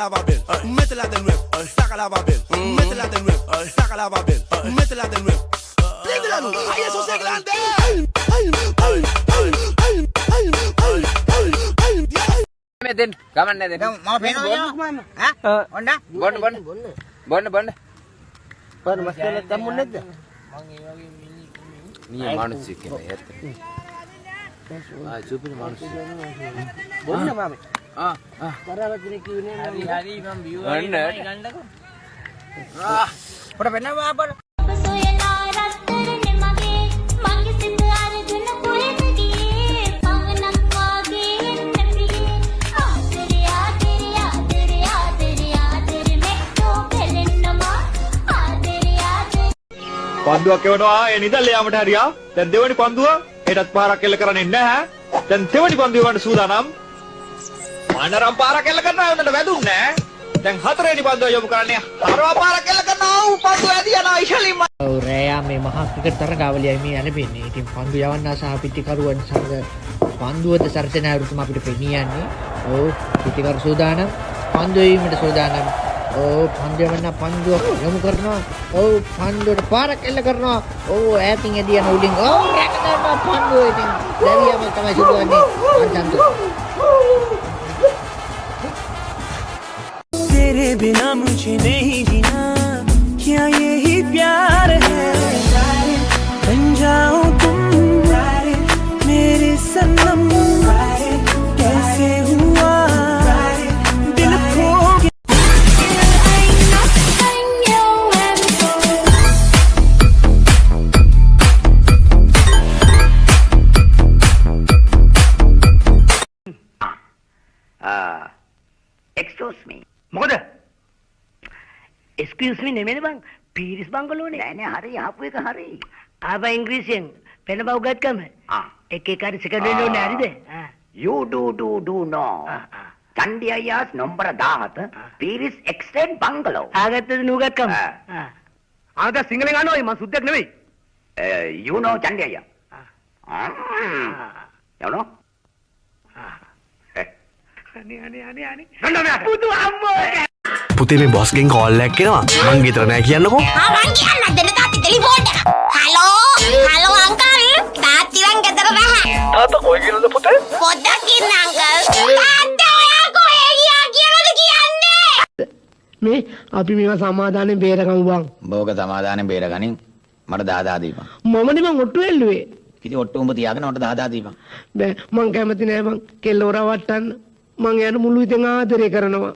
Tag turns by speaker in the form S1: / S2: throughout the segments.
S1: lava bill, metal at the rim, stack a lava bill, metal at the rim, stack a lava bill, metal at the rim. Leglano, ahí eso se grande.
S2: Metin, kaman na din.
S3: Mau peno ha? Onda?
S2: Bond.
S3: Pan masalah tamu nada.
S2: Ni manusia kena ya. Cupin manusia.
S3: Boleh mami.
S4: Para kini kini hari mam view
S2: Ganda.
S3: Pada pena apa?
S5: පන්දුවක් එවනවා ඒ නිදල් යාමට හරියා දැන් දෙවෙනි පන්දුව හෙටත් පාරක් එල්ල කරන්නේ නැහැ දැන් දෙවෙනි පන්දුව ගන්න සූදානම් මනරම් පාරක් එල්ල කරනවා උන්ට වැදුන්නේ දැන් හතරවෙනි පන්දුව යොමු කරන්නේ හරවා පාරක් එල්ල කරනවා පන්දුව ඇදී යනවා ඉෂලින්ම
S4: රෑයා මේ මහා ක්‍රිකට් තරගාවලියයි මේ යන්නේ. ඉතින් පන්දු යවන්නා සහ පිටිකරුවන් සංග පන්දුවද සරසන හැරුතුම අපිට පෙනී යන්නේ. ඔව් පිටිකරු සූදානම් පන්දු වීමට සූදානම්. Oh, pandu mana pandu යොමු කරනවා. Oh, panduවට පාරක් එල්ල කරනවා. Oh, ඈතින් එදී යන උඩින්. Oh, රැකගන්නවා panduව ඉතින්. දැවියම තමයි සිදුවන්නේ. අන්තන්තු.
S1: तेरे बिना मुझे नहीं जीना क्या यही प्यार है बन जाओ तुम मेरे सनम कैसे हुआ दिल खो
S3: Excuse me. මොකද? Excuse me නෙමෙයි බං. පීරිස් බංගලෝනේ. නෑ නෑ හරි ආපු එක හරි. ආපා ඉංග්‍රීසියෙන් පෙන බව ගත්කම. එක එක හරි සෙකන්ඩ් වෙන්න ඕනේ හරිද? You do know. චන්ඩි අයියාස් නම්බර 17 පීරිස් එක්ස්ටෙන්ඩ් බංගලෝ. ආගත්තද නූගත්කම. ආනද සිංහලෙන් අහනවා මම සුද්දෙක් නෙවෙයි. You know චන්ඩි අයියා. You know? පුතු අම්මෝ
S6: පුතේ මේ බොස් ගෙන් කෝල් එකක් එනවා මං ගෙදර නෑ කියන්නකෝ
S7: මං කියන්න දෙන්න තාත්ති ටෙලිෆෝන් එක හලෝ අංකල් තාත්ති වන් ගෙදර නැහැ
S6: තාත්තා කොයි ගිනද පුතේ
S7: පොඩ්ඩක් ඉන්න අංකල් තාත්තා ඔයා කොහෙ ගියා කියලාද කියන්නේ
S4: මේ අපි මේවා සමාදානෙන් බේරගමු බං.
S3: බෝක සමාදානෙන් බේරගනින් මට දාදා දීපන්
S4: මමනේ මං ඔට්ටු එල්ලුවේ.
S3: ඉතින් ඔට්ටු උඹ තියාගෙන මට දාදා දීපන්
S4: බෑ මං කැමති නෑ බං. කෙල්ලව රවට්ටන්න. මං යාන මුළු ඉතින් ආදරය කරනවා.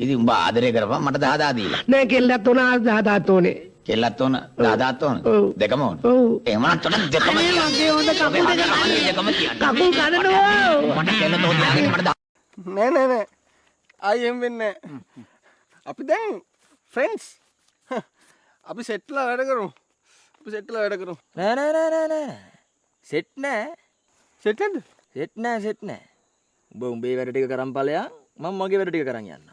S3: ඉතින් උඹ ආදරය කරපන් මට දාදා දීලා
S4: නෑ කෙල්ලත් උන ආදාත් ඕනේ.
S3: කෙල්ලත් ඕන දාදාත් ඕන දෙකම ඕන එහෙම නම් තොට දෙකම
S4: මගේ හොඳ කකුල් දෙක
S3: දෙකම කියන්න
S4: කකුල් කඩනවා.
S3: මට කෙල්ල තෝ තියාගෙන මට
S8: නෑ ආයි එහෙම වෙන්නේ නෑ අපි දැන් ෆ්‍රෙන්ඩ්ස් අපි සෙට්ලා වැඩ කරමු
S2: නෑ. සෙට් නෑ.
S8: සෙට් නැද්ද
S2: සෙට් නෑ. උඹ උඹේ වැඩ ටික කරන් ඵලයන් මම මගේ වැඩ ටික කරන් යන්න.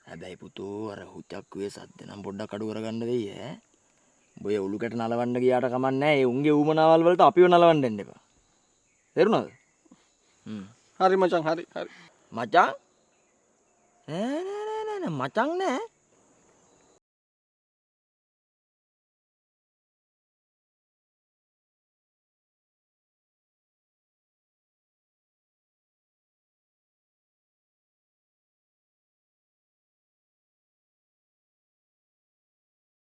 S2: හැබැයි පුතෝ අර හුචක්කුවේ සද්ද නම් පොඩ්ඩක් අඩු කරගන්න වෙයි ඈ. උඹ ඒ උළු කැට නලවන්න ගියාට කමක් නෑ. ඒ උන්ගේ ඌමනාවල් වලට අපිව නලවන්න දෙන්න එපා. තේරුණාද?
S8: හරි මචං හරි
S2: මචං නෑ මචං නෑ